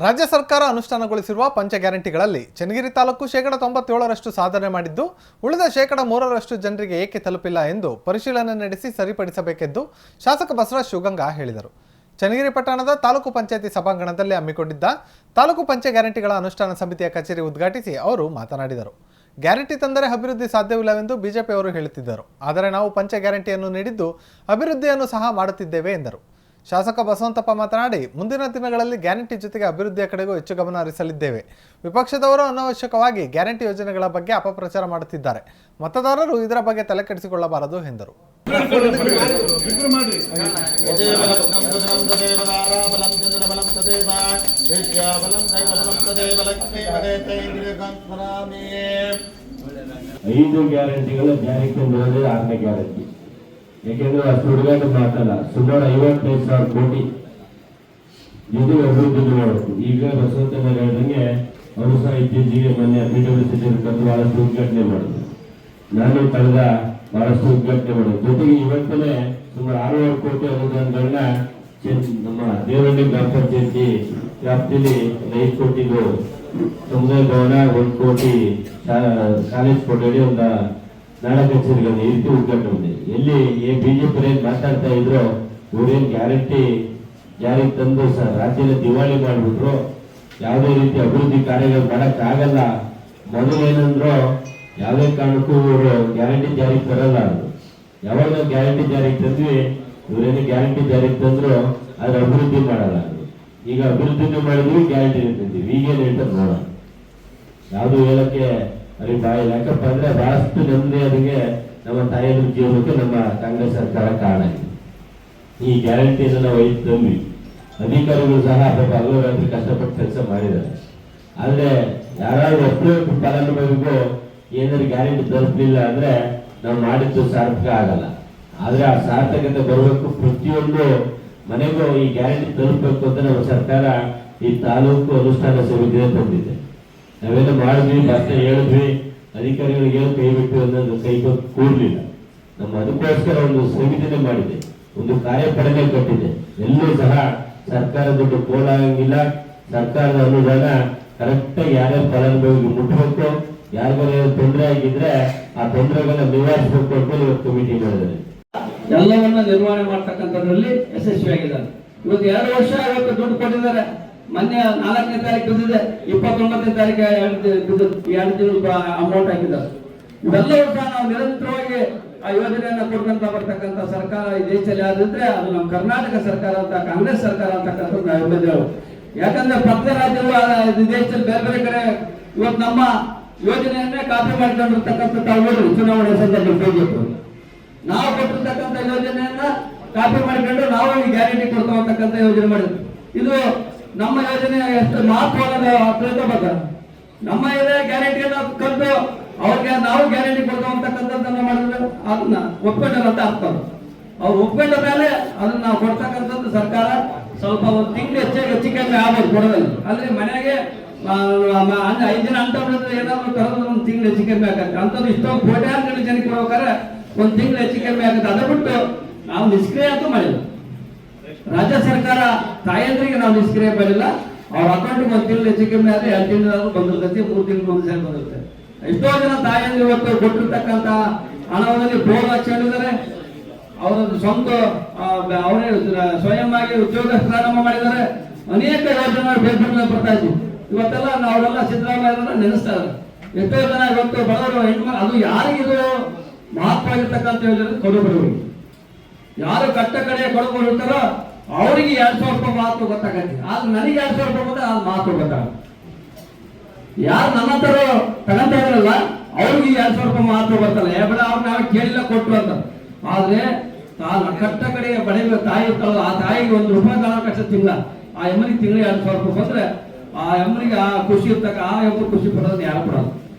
ರಾಜ್ಯ ಸರ್ಕಾರ ಅನುಷ್ಠಾನಗೊಳಿಸಿರುವ ಪಂಚ ಗ್ಯಾರಂಟಿಗಳಲ್ಲಿ ಚನ್ನಗಿರಿ ತಾಲೂಕು 97% ಸಾಧನೆ ಮಾಡಿದ್ದು ಉಳಿದ 3% ಜನರಿಗೆ ಏಕೆ ತಲುಪಿಲ್ಲ ಎಂದು ಪರಿಶೀಲನೆ ನಡೆಸಿ ಸರಿಪಡಿಸಬೇಕೆಂದು ಶಾಸಕ ಬಸವರಾಜ ಶಿವಗಂಗಾ ಹೇಳಿದರು. ಚನ್ನಗಿರಿ ಪಟ್ಟಣದ ತಾಲೂಕು ಪಂಚಾಯತಿ ಸಭಾಂಗಣದಲ್ಲಿ ಹಮ್ಮಿಕೊಂಡಿದ್ದ ತಾಲೂಕು ಪಂಚ ಗ್ಯಾರಂಟಿಗಳ ಅನುಷ್ಠಾನ ಸಮಿತಿಯ ಕಚೇರಿ ಉದ್ಘಾಟಿಸಿ ಅವರು ಮಾತನಾಡಿದರು. ಗ್ಯಾರಂಟಿ ತಂದರೆ ಅಭಿವೃದ್ಧಿ ಸಾಧ್ಯವಿಲ್ಲವೆಂದು ಬಿಜೆಪಿಯವರು ಹೇಳುತ್ತಿದ್ದರು. ಆದರೆ ನಾವು ಪಂಚ ಗ್ಯಾರಂಟಿಯನ್ನು ನೀಡಿದ್ದು ಅಭಿವೃದ್ಧಿಯನ್ನು ಸಹ ಮಾಡುತ್ತಿದ್ದೇವೆ ಎಂದರು. ಶಾಸಕ ಬಸವಂತಪ್ಪ ಮಾತನಾಡಿ, ಮುಂದಿನ ದಿನಗಳಲ್ಲಿ ಗ್ಯಾರಂಟಿ ಜೊತೆಗೆ ಅಭಿವೃದ್ಧಿಯ ಕಡೆಗೂ ಹೆಚ್ಚು ಗಮನ ಹರಿಸಲಿದ್ದೇವೆ. ವಿಪಕ್ಷದವರು ಅನಾವಶ್ಯಕವಾಗಿ ಗ್ಯಾರಂಟಿ ಯೋಜನೆಗಳ ಬಗ್ಗೆ ಅಪಪ್ರಚಾರ ಮಾಡುತ್ತಿದ್ದಾರೆ. ಮತದಾರರು ಇದರ ಬಗ್ಗೆ ತಲೆಕೆಡಿಸಿಕೊಳ್ಳಬಾರದು ಎಂದರು. ಐದು ಗ್ಯಾರಂಟಿಗಳ ಜಾರಿಗೆ ಬರೋದೇ 6ನೇ ಗ್ಯಾರಂಟಿ. ಯಾಕೆಂದ್ರೆ ಅಷ್ಟು ಹುಡುಗಾಟ ಮಾತಲ್ಲ, ಸುಮಾರು 55,000 ಕೋಟಿ ಇದು ಅಭಿವೃದ್ಧಿ ಮಾಡಬೇಕು. ಈಗ ಬಸವಂತನ ಹೇಳಿದಂಗೆ ಅವರು ಸಹ ಇತ್ತೀಚೆಗೆ ಮೊನ್ನೆ PWC ಕರೆದು ಬಹಳಷ್ಟು ಉದ್ಘಾಟನೆ ಮಾಡಿದ್ರು. ನಾನು ಕಳೆದ ಬಹಳಷ್ಟು ಉದ್ಘಾಟನೆ ಮಾಡಿದೆ. ಜೊತೆಗೆ ಇವತ್ತೇ ಸುಮಾರು 6,000 ಕೋಟಿ ಅನುದಾನಗಳನ್ನ ನಮ್ಮ ದೇವರಹಳ್ಳಿ ಗ್ರಾಮ ಪಂಚಾಯತಿ ವ್ಯಾಪ್ತಿಯಲ್ಲಿ 5 ಕೋಟಿಗೂ ಸಮುದಾಯ ಭವನ, 1 ಕೋಟಿ ಕಾಲೇಜ್ ಕೊಠಡಿ, ಒಂದು ನಾಡ ಕಚೇರಿಗಳನ್ನ ಈ ರೀತಿ ಉದ್ಘಾಟನೆ ಇದೆ. ಎಲ್ಲಿ ಬಿಜೆಪಿ ಮಾತಾಡ್ತಾ ಇದ್ರು, ಇವ್ರೇನ್ ಗ್ಯಾರಂಟಿ ಜಾರಿಗೆ ತಂದು ರಾಜ್ಯದ ದಿವಾಳಿ ಮಾಡಿಬಿಟ್ರು, ಯಾವುದೇ ರೀತಿ ಅಭಿವೃದ್ಧಿ ಕಾರ್ಯಗಳು ಮಾಡಕ್ ಆಗಲ್ಲ. ಮೊದಲೇನಂದ್ರು ಯಾವುದೇ ಕಾರಣಕ್ಕೂ ಇವರು ಗ್ಯಾರಂಟಿ ಜಾರಿಗೆ ತರಲ್ಲ. ಯಾವಾಗ ಗ್ಯಾರಂಟಿ ಜಾರಿಗೆ ತಂದ್ವಿ, ಇವ್ರೇನು ಗ್ಯಾರಂಟಿ ಜಾರಿಗೆ ತಂದ್ರು ಅದ್ರ ಅಭಿವೃದ್ಧಿ ಮಾಡಲ್ಲ. ಈಗ ಅಭಿವೃದ್ಧಿನೂ ಮಾಡಿದ್ವಿ, ಗ್ಯಾರಂಟಿ ತಂದಿವಿ. ಈಗೇನು ಹೇಳ್ತಾರೆ ನೋಡೋಣ. ಯಾವುದು ಹೇಳಕ್ಕೆ ಅವ್ರಿಗೆ ಬಾಯಿಲ್ಲ. ಯಾಕಪ್ಪ ಅಂದ್ರೆ ಬಹಳಷ್ಟು ನೆಮ್ಮದಿ ಅದಕ್ಕೆ ನಮ್ಮ ತಾಯಿಯ ಜೀವನಕ್ಕೆ ನಮ್ಮ ಕಾಂಗ್ರೆಸ್ ಸರ್ಕಾರ ಕಾರಣ ಇದೆ. ಈ ಗ್ಯಾರಂಟಿಯನ್ನು ನಾವು ಐದು ತಂದ್ವಿ. ಅಧಿಕಾರಿಗಳು ಸಹ ಹಗಲು ಕಷ್ಟಪಟ್ಟು ಕೆಲಸ ಮಾಡಿದ್ದಾರೆ. ಆದ್ರೆ ಯಾರಾದ್ರೂ ಒಬ್ಬರು ಫಲಾನುಭವಿಗೂ ಏನಾದ್ರು ಗ್ಯಾರಂಟಿ ತಲುಪಲಿಲ್ಲ ಅಂದ್ರೆ ನಾವು ಮಾಡಿದ್ದು ಸಾರ್ಥಕ ಆಗಲ್ಲ. ಆದ್ರೆ ಆ ಸಾರ್ಥಕತೆ ಬರಬೇಕು. ಪ್ರತಿಯೊಂದು ಮನೆಗೂ ಈ ಗ್ಯಾರಂಟಿ ತಲುಪಬೇಕು ಅಂತ ನಮ್ಮ ಸರ್ಕಾರ ಈ ತಾಲೂಕು ಅನುಷ್ಠಾನ ಸಮಿತಿಗೆ ತಂದಿದೆ. ನಾವೇನು ಮಾಡಿದ್ವಿ, ಭಾಷೆ ಹೇಳಿದ್ವಿ, ಅಧಿಕಾರಿಗಳಿಗೆ ಕೈ ಬಿಟ್ಟು ಅನ್ನೋದು ಕೈ ಕೂಡಲಿಲ್ಲ. ನಮ್ಮ ಅದಕ್ಕೋಸ್ಕರ ಒಂದು ಸಮಿತಿನೇ ಮಾಡಿದೆ, ಒಂದು ಕಾರ್ಯಪಡೆನೇ ಕಟ್ಟಿದೆ. ಎಲ್ಲೂ ಸಹ ಸರ್ಕಾರ ದುಡ್ಡು ಕೋಲಾಗಂಗಿಲ್ಲ. ಸರ್ಕಾರದ ಅನುದಾನ ಕರೆಕ್ಟಾಗಿ ಯಾರ್ಯಾರು ಫಲಾನುಭವಿಗೆ ಮುಟ್ಟಬೇಕು, ಯಾರಿಗಾರು ತೊಂದರೆ ಆಗಿದ್ರೆ ಆ ತೊಂದರೆಗಳನ್ನ ನಿವಾರಿಸಬೇಕು ಅಂತ ಇವತ್ತು ಕಮಿಟಿ ಮಾಡಿದ್ದಾರೆ. ಎಲ್ಲವನ್ನ ನಿರ್ವಹಣೆ ಮಾಡ್ತಕ್ಕಂಥದ್ರಲ್ಲಿ ಯಶಸ್ವಿಯಾಗಿದ್ದಾರೆ. ಇವತ್ತು 2 ವರ್ಷ ಇವತ್ತು ದುಡ್ಡು ಕೊಟ್ಟಿದ್ದಾರೆ. ಮೊನ್ನೆ 4ನೇ ತಾರೀಕು ಬಿದ್ದಿದೆ, 29ನೇ ತಾರೀಕು 2 ದಿನ ಅಮೌಂಟ್ ಹಾಕಿದ್ದಾರೆ. ಇವೆಲ್ಲವೂ ಸಹ ನಾವು ನಿರಂತರವಾಗಿ ಆ ಯೋಜನೆಯನ್ನ ಕೊಡ್ಕೊಂತ ಬರ್ತಕ್ಕಂಥ ಸರ್ಕಾರ ಈ ದೇಶದಲ್ಲಿ ಆದಿದ್ರೆ ಅದು ನಮ್ಮ ಕರ್ನಾಟಕ ಸರ್ಕಾರ ಅಂತ, ಕಾಂಗ್ರೆಸ್ ಸರ್ಕಾರ ಅಂತಕ್ಕಂಥದ್ದು ನಾವು ಹೇಳಿದ್ದೆವು. ಯಾಕಂದ್ರೆ ಪಕ್ಕದ ರಾಜ್ಯಗಳು ದೇಶದಲ್ಲಿ ಬೇರೆ ಬೇರೆ ಕಡೆ ಇವತ್ತು ನಮ್ಮ ಯೋಜನೆಯನ್ನೇ ಕಾಪಿ ಮಾಡಿಕೊಂಡಿರ್ತಕ್ಕಂಥ ತಾವು ನೋಡ್ರಿ. ಚುನಾವಣೆ ಸಂದರ್ಭದಲ್ಲಿ ನಾವು ಕೊಟ್ಟಿರ್ತಕ್ಕಂಥ ಯೋಜನೆಯನ್ನ ಕಾಪಿ ಮಾಡಿಕೊಂಡು ನಾವು ಈ ಗ್ಯಾರಂಟಿ ಕೊಡ್ತಾ ಅಂತಕ್ಕಂಥ ಯೋಜನೆ ಮಾಡಿದ್ವಿ. ಇದು ನಮ್ಮ ಯೋಜನೆ ಎಷ್ಟು ಮಹತ್ವದ ತಿಳ್ಕೊಬೇಕು. ನಮ್ಮ ಗ್ಯಾರಂಟಿಯನ್ನ ಕಲ್ತು ಅವ್ರಿಗೆ ನಾವು ಗ್ಯಾರಂಟಿ ಕೊಡ್ತಾ ಅಂತಕ್ಕಂಥದ್ದನ್ನ ಮಾಡಿದ್ರೆ ಅದನ್ನ ಒಪ್ಕೊಂಡಂತ ಅರ್ಥ. ಅವ್ರು ಒಪ್ಕೊಂಡ ಮೇಲೆ ಅದನ್ನ ನಾವು ಕೊಡ್ತಕ್ಕಂಥದ್ದು ಸರ್ಕಾರ ಸ್ವಲ್ಪ ಒಂದು ತಿಂಗಳು ಹೆಚ್ಚು ಕಮ್ಮಿ ಆಗ್ಬೋದು ಕೊಡೋದಲ್ಲಿ. ಆದ್ರೆ ಮನೆಗೆ 5 ದಿನ ಅಂಟ ಏನಾದ್ರು ತರೋದು ಒಂದು ತಿಂಗಳು ಹೆಚ್ಚು ಕಮ್ಮಿ ಆಗತ್ತೆ. ಅಂಥದ್ದು ಇಷ್ಟೊಂದು ಕೋಟ್ಯಾಂತರ ಜನಕ್ಕೆ ಕೊಡ್ಬೇಕಾದ್ರೆ ಒಂದು ತಿಂಗಳು ಹೆಚ್ಚು ಕಮ್ಮಿ ಆಗುತ್ತೆ. ಅದ ಬಿಟ್ಟು ನಾವು ನಿಷ್ಕ್ರಿಯ ಅಂತೂ ಮಾಡಿಲ್ಲ. ರಾಜ್ಯ ಸರ್ಕಾರ ತಾಯಂದ್ರಿಗೆ ನಾವು ನಿಷ್ಕ್ರಿಯ ಮಾಡಿಲ್ಲ. ಅವ್ರ ಅಕೌಂಟ್ಗೆ 1 ತಿಂಗಳು ಹೆಚ್ಚು ಕಮ್ಮಿ ಆದ್ರೆ 2 ತಿಂಗಳು ಬಂದಿರ್ತೈತಿ, 3 ತಿಂಗಳು ಒಂದು ಸರಿ ಬಂದಿರುತ್ತೆ. ಎಷ್ಟೋ ಜನ ತಾಯಂದ್ರು ಇವತ್ತು ಕೊಟ್ಟಿರ್ತಕ್ಕಂಥ ಹಣದಲ್ಲಿ ಬೋರ್ ಹಾಕೊಂಡಿದ್ದಾರೆ. ಅವರದ್ದು ಸ್ವಂತ ಅವರೇ ಸ್ವಯಂ ಆಗಿ ಉದ್ಯೋಗ ಪ್ರಾರಂಭ ಮಾಡಿದ್ದಾರೆ. ಅನೇಕ ಯೋಜನೆಗಳು ಬೇರ್ಪಡಿಸಿ ಬರ್ತಾ ಇದ್ವಿ. ಇವತ್ತೆಲ್ಲ ನಾವೆಲ್ಲ ಸಿದ್ದರಾಮಯ್ಯ ನೆನೆಸ್ತಾ ಇದ್ದಾರೆ. ಎಷ್ಟೋ ಜನ ಇವತ್ತು ಬಡವರು ಹೆಣ್ಮಕ್ಳು, ಅದು ಯಾರಿಗಿದು ಮಹತ್ವ ಆಗಿರ್ತಕ್ಕಂಥ ಯೋಜನೆ ಕೊಡುಬಡವರಿಗೆ, ಯಾರು ಕಟ್ಟ ಕಡೆ ಕೊಡ್ಕೊಂಡಿರ್ತಾರೋ ಅವರಿಗೆ 2,000 ರೂಪಾಯಿ ಮಹತ್ವ ಗೊತ್ತಾಗತ್ತೆ. ಆದ್ರೆ ನನಗೆ 2,000 ರೂಪಾಯಿ ಬಂದ್ರೆ ಅದು ಮಹತ್ವ ಗೊತ್ತಾಗುತ್ತೆ. ಯಾರು ನನ್ನ ಹತ್ರ ತಗೊಂತ ಇದ್ರಲ್ಲ ಅವ್ರಿಗೆ 2,000 ರೂಪಾಯಿ ಮಹತ್ವ ಬರ್ತಲ್ಲ. ಬೇಡ ಅವ್ರು ನಾವೇ ಕೇಳಿಲ್ಲ ಕೊಟ್ಟು ಅಂತ. ಆದ್ರೆ ಕಟ್ಟ ಕಡೆ ಬಡ ತಾಯಿ ಇರ್ತಾರಲ್ಲ, ಆ ತಾಯಿಗೆ 1 ರೂಪಾಯಿ ಕಾಲ ಕಷ್ಟ ತಿಂಗಳ, ಆ ಎಮ್ಮನಿಗೆ ತಿಂಗಳಿಗೆ 2,000 ರೂಪಾಯಿ ಬಂದ್ರೆ ಆ ಎಮ್ಮನಿಗೆ ಆ ಖುಷಿ ಇರ್ತಕ್ಕ, ಆ ಎಮ್ಮ ಖುಷಿ ಪಡೋದು ಯಾರು ಪಡೋದು.